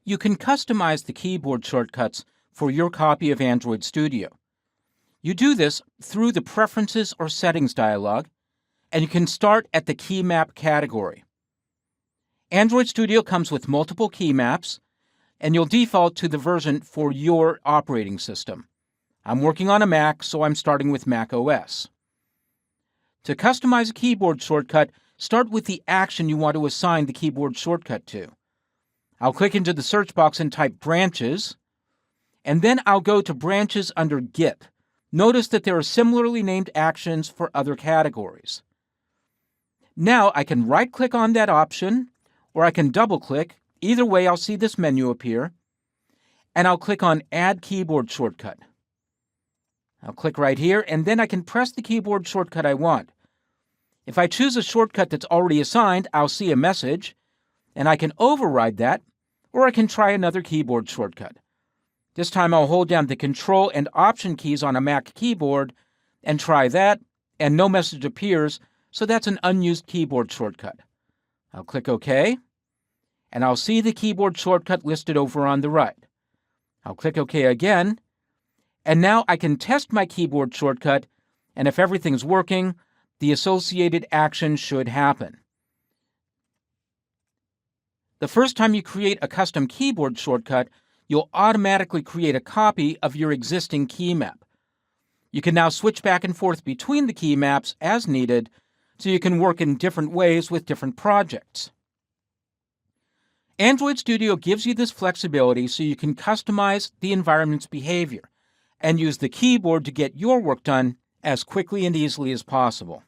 You can customize the keyboard shortcuts for your copy of Android Studio. You do this through the Preferences or Settings dialog, and you can start at the key map category. Android Studio comes with multiple key maps, and you'll default to the version for your operating system. I'm working on a Mac, so I'm starting with Mac OS. To customize a keyboard shortcut, start with the action you want to assign the keyboard shortcut to. I'll click into the search box and type branches, and then I'll go to branches under Git. Notice that there are similarly named actions for other categories. Now I can right-click on that option, or I can double-click. Either way, I'll see this menu appear, and I'll click on Add Keyboard Shortcut. I'll click right here, and then I can press the keyboard shortcut I want. If I choose a shortcut that's already assigned, I'll see a message, and I can override that, or I can try another keyboard shortcut. This time I'll hold down the Control and Option keys on a Mac keyboard and try that, and no message appears, so that's an unused keyboard shortcut. I'll click OK, and I'll see the keyboard shortcut listed over on the right. I'll click OK again, and now I can test my keyboard shortcut, and if everything's working, the associated action should happen. The first time you create a custom keyboard shortcut, you'll automatically create a copy of your existing key map. You can now switch back and forth between the key maps as needed, so you can work in different ways with different projects. Android Studio gives you this flexibility so you can customize the environment's behavior and use the keyboard to get your work done as quickly and easily as possible.